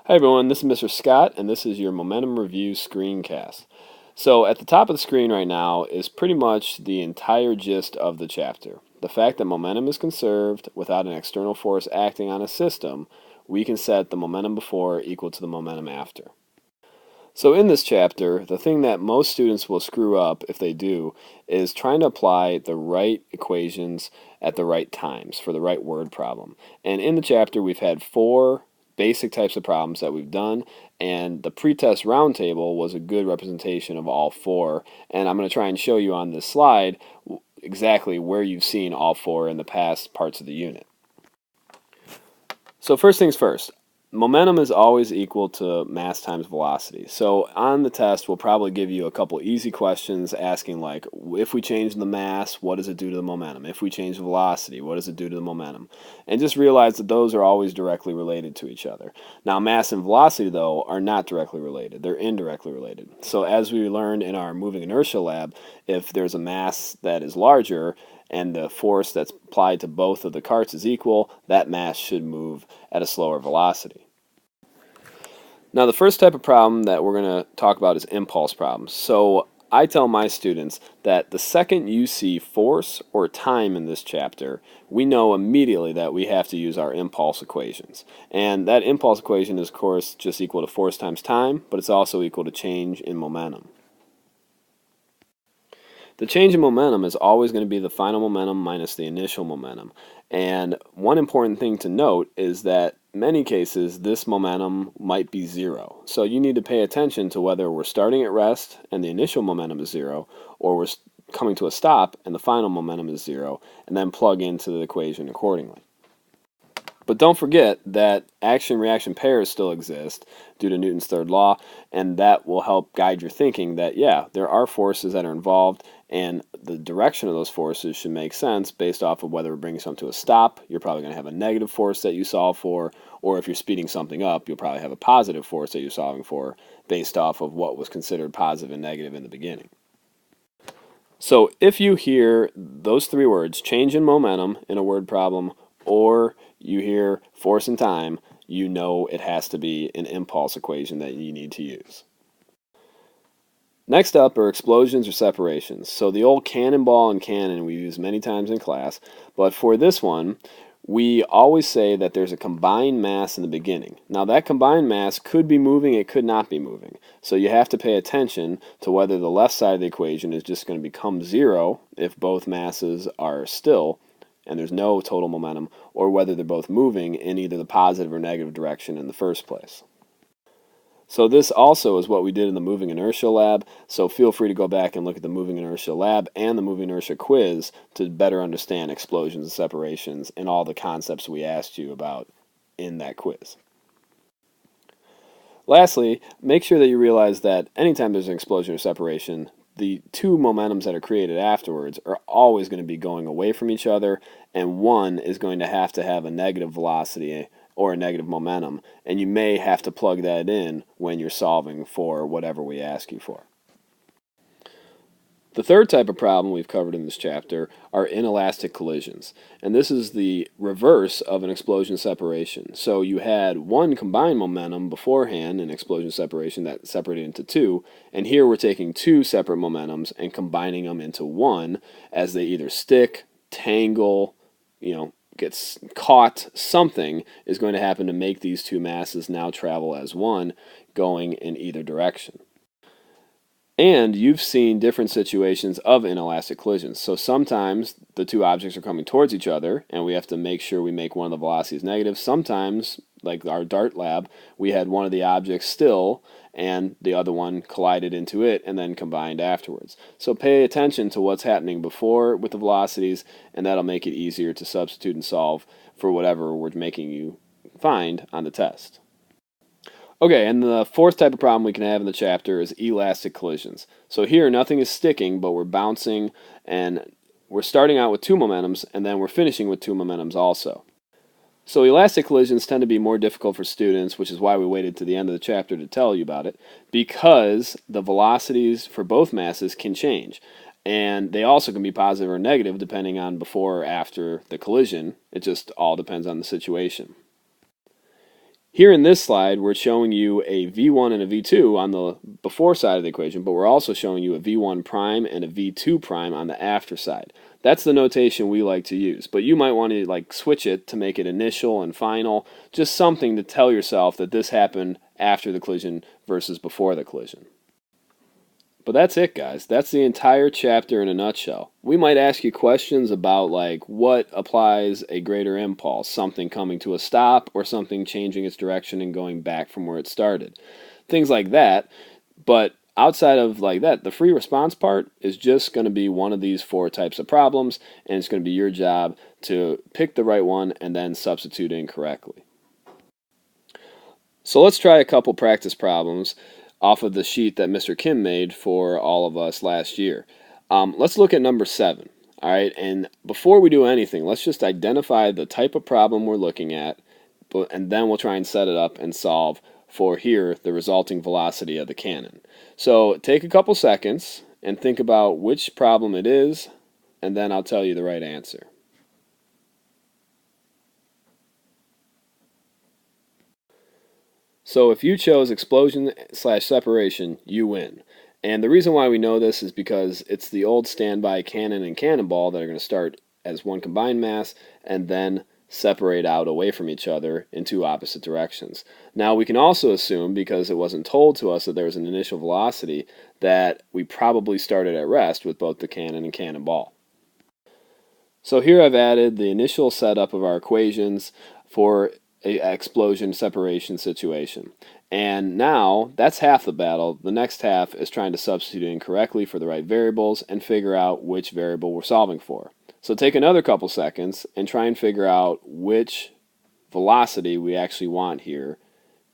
Hi everyone, this is Mr. Scott, and this is your Momentum Review Screencast. So at the top of the screen right now is pretty much the entire gist of the chapter. The fact that momentum is conserved without an external force acting on a system, we can set the momentum before equal to the momentum after. So in this chapter, the thing that most students will screw up if they do is trying to apply the right equations at the right times for the right word problem. And in the chapter, we've had 4 basic types of problems that we've done, and the pretest roundtable was a good representation of all 4. And I'm going to try and show you on this slide exactly where you've seen all 4 in the past parts of the unit. So first things first, momentum is always equal to mass times velocity. So on the test, we'll probably give you a couple easy questions asking like, if we change the mass, what does it do to the momentum? If we change the velocity, what does it do to the momentum? And just realize that those are always directly related to each other. Now mass and velocity though are not directly related, they're indirectly related. So as we learned in our moving inertia lab, if there's a mass that is larger, and the force that's applied to both of the carts is equal, that mass should move at a slower velocity. Now the first type of problem that we're going to talk about is impulse problems. So I tell my students that the second you see force or time in this chapter, we know immediately that we have to use our impulse equations. And that impulse equation is of course just equal to force times time, but it's also equal to change in momentum. The change in momentum is always going to be the final momentum minus the initial momentum. And one important thing to note is that in many cases this momentum might be 0. So you need to pay attention to whether we're starting at rest and the initial momentum is 0, or we're coming to a stop and the final momentum is 0, and then plug into the equation accordingly. But don't forget that action-reaction pairs still exist due to Newton's third law, and that will help guide your thinking that, yeah, there are forces that are involved, and the direction of those forces should make sense based off of whether we're bringing something to a stop. You're probably going to have a negative force that you solve for, or if you're speeding something up, you'll probably have a positive force that you're solving for based off of what was considered positive and negative in the beginning. So if you hear those 3 words, change in momentum in a word problem, or you hear force and time, you know it has to be an impulse equation that you need to use. Next up are explosions or separations. So the old cannonball and cannon we use many times in class, but for this one, we always say that there's a combined mass in the beginning. Now that combined mass could be moving, it could not be moving. So you have to pay attention to whether the left side of the equation is just going to become 0 if both masses are still and there's no total momentum, or whether they're both moving in either the positive or negative direction in the first place. So this also is what we did in the moving inertia lab, so feel free to go back and look at the moving inertia lab and the moving inertia quiz to better understand explosions and separations and all the concepts we asked you about in that quiz. Lastly, make sure that you realize that anytime there's an explosion or separation, the 2 momentums that are created afterwards are always going to be going away from each other, and one is going to have a negative velocity or a negative momentum, and you may have to plug that in when you're solving for whatever we ask you for. The third type of problem we've covered in this chapter are inelastic collisions, and this is the reverse of an explosion separation. So you had one combined momentum beforehand in explosion separation that separated into 2, and here we're taking 2 separate momentums and combining them into one as they either stick, tangle, gets caught. Something is going to happen to make these 2 masses now travel as one, going in either direction. And you've seen different situations of inelastic collisions. So sometimes the 2 objects are coming towards each other and we have to make sure we make one of the velocities negative. Sometimes, like our dart lab, we had one of the objects still and the other one collided into it and then combined afterwards. So pay attention to what's happening before with the velocities, and that'll make it easier to substitute and solve for whatever we're making you find on the test. Okay, and the 4th type of problem we can have in the chapter is elastic collisions. So here nothing is sticking, but we're bouncing, and we're starting out with 2 momentums, and then we're finishing with 2 momentums also. So elastic collisions tend to be more difficult for students, which is why we waited to the end of the chapter to tell you about it, because the velocities for both masses can change. And they also can be positive or negative depending on before or after the collision. It just all depends on the situation. Here in this slide, we're showing you a V1 and a V2 on the before side of the equation, but we're also showing you a V1 prime and a V2 prime on the after side. That's the notation we like to use, but you might want to switch it to make it initial and final, just something to tell yourself that this happened after the collision versus before the collision. But that's it, guys. That's the entire chapter in a nutshell. We might ask you questions about what applies a greater impulse, something coming to a stop or something changing its direction and going back from where it started. Things like that. But outside of that, the free response part is just going to be one of these 4 types of problems, and it's going to be your job to pick the right one and then substitute in correctly. So let's try a couple practice problems off of the sheet that Mr. Kim made for all of us last year. Let's look at number 7. All right, and before we do anything, let's just identify the type of problem we're looking at, and then we'll try and set it up and solve for here the resulting velocity of the cannon. So take a couple seconds and think about which problem it is, and then I'll tell you the right answer. So if you chose explosion/separation, you win. And the reason why we know this is because it's the old standby cannon and cannonball that are going to start as one combined mass and then separate out away from each other in 2 opposite directions. Now we can also assume, because it wasn't told to us that there was an initial velocity, that we probably started at rest with both the cannon and cannonball. So here I've added the initial setup of our equations for an explosion separation situation. And now that's half the battle. The next half is trying to substitute in correctly for the right variables and figure out which variable we're solving for. So take another couple seconds and try and figure out which velocity we actually want here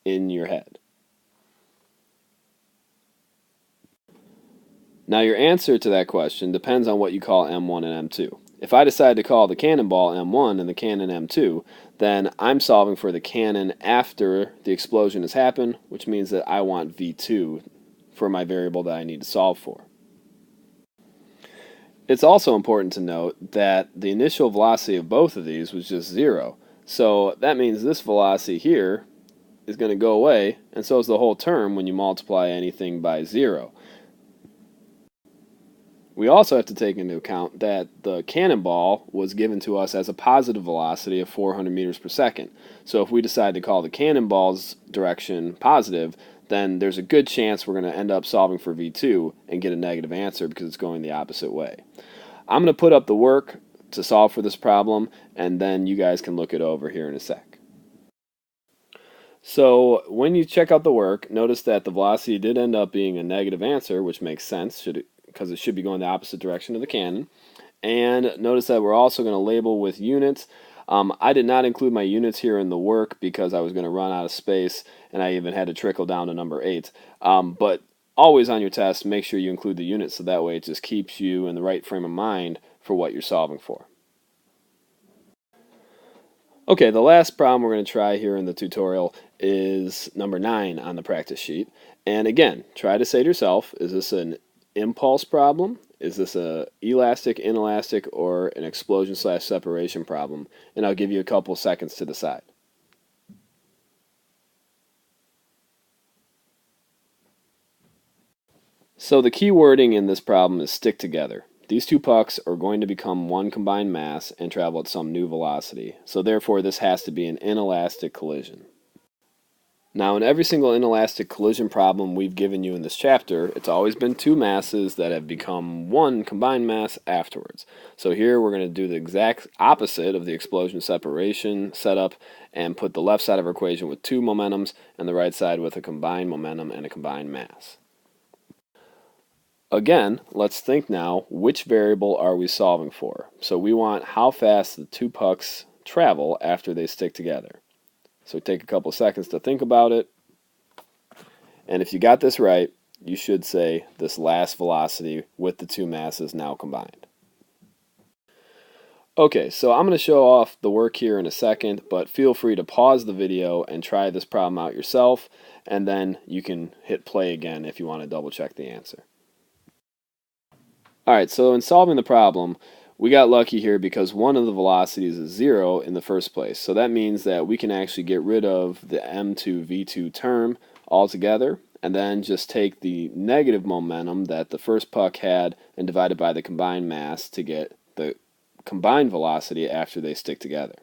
in your head. Now your answer to that question depends on what you call M1 and M2. If I decide to call the cannonball M1 and the cannon M2, then I'm solving for the cannon after the explosion has happened, which means that I want V2 for my variable that I need to solve for. It's also important to note that the initial velocity of both of these was just 0. So that means this velocity here is going to go away, and so is the whole term when you multiply anything by 0. We also have to take into account that the cannonball was given to us as a positive velocity of 400 meters per second. So if we decide to call the cannonball's direction positive, then there's a good chance we're going to end up solving for V2 and get a negative answer because it's going the opposite way. I'm going to put up the work to solve for this problem, and then you guys can look it over here in a sec. So when you check out the work, notice that the velocity did end up being a negative answer, which makes sense, because it should be going the opposite direction of the cannon. And notice that we're also going to label with units. I did not include my units here in the work because I was going to run out of space, and I even had to trickle down to number 8. But always on your test, make sure you include the units so that way it just keeps you in the right frame of mind for what you're solving for. Okay, the last problem we're going to try here in the tutorial is number 9 on the practice sheet. And again, try to say to yourself, is this an impulse problem? Is this a elastic, inelastic, or an explosion/separation problem? And I'll give you a couple seconds to decide. So the key wording in this problem is stick together. These 2 pucks are going to become one combined mass and travel at some new velocity. So therefore this has to be an inelastic collision. Now in every single inelastic collision problem we've given you in this chapter, it's always been 2 masses that have become one combined mass afterwards. So here we're going to do the exact opposite of the explosion separation setup and put the left side of our equation with 2 momentums and the right side with a combined momentum and a combined mass. Again, let's think now, which variable are we solving for? So we want how fast the 2 pucks travel after they stick together. So take a couple seconds to think about it. And if you got this right, you should say this last velocity with the 2 masses now combined. Okay, so I'm going to show off the work here in a second, but feel free to pause the video and try this problem out yourself, and then you can hit play again if you want to double check the answer. Alright, so in solving the problem, we got lucky here because one of the velocities is 0 in the first place. So that means that we can actually get rid of the m2 v2 term altogether, and then just take the negative momentum that the first puck had and divide it by the combined mass to get the combined velocity after they stick together.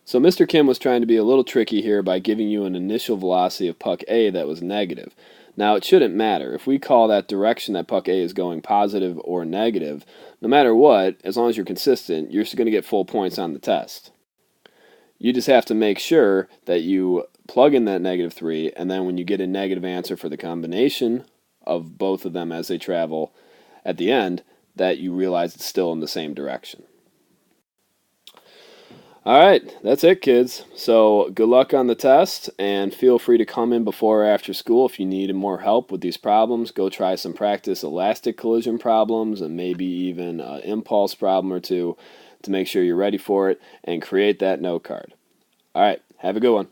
So Mr. Kim was trying to be a little tricky here by giving you an initial velocity of puck A that was negative. Now it shouldn't matter. If we call that direction that puck A is going positive or negative, no matter what, as long as you're consistent, you're going to get full points on the test. You just have to make sure that you plug in that -3, and then when you get a negative answer for the combination of both of them as they travel at the end, that you realize it's still in the same direction. Alright, that's it, kids. So good luck on the test, and feel free to come in before or after school if you need more help with these problems. Go try some practice elastic collision problems and maybe even an impulse problem or two to make sure you're ready for it, and create that note card. Alright, have a good one.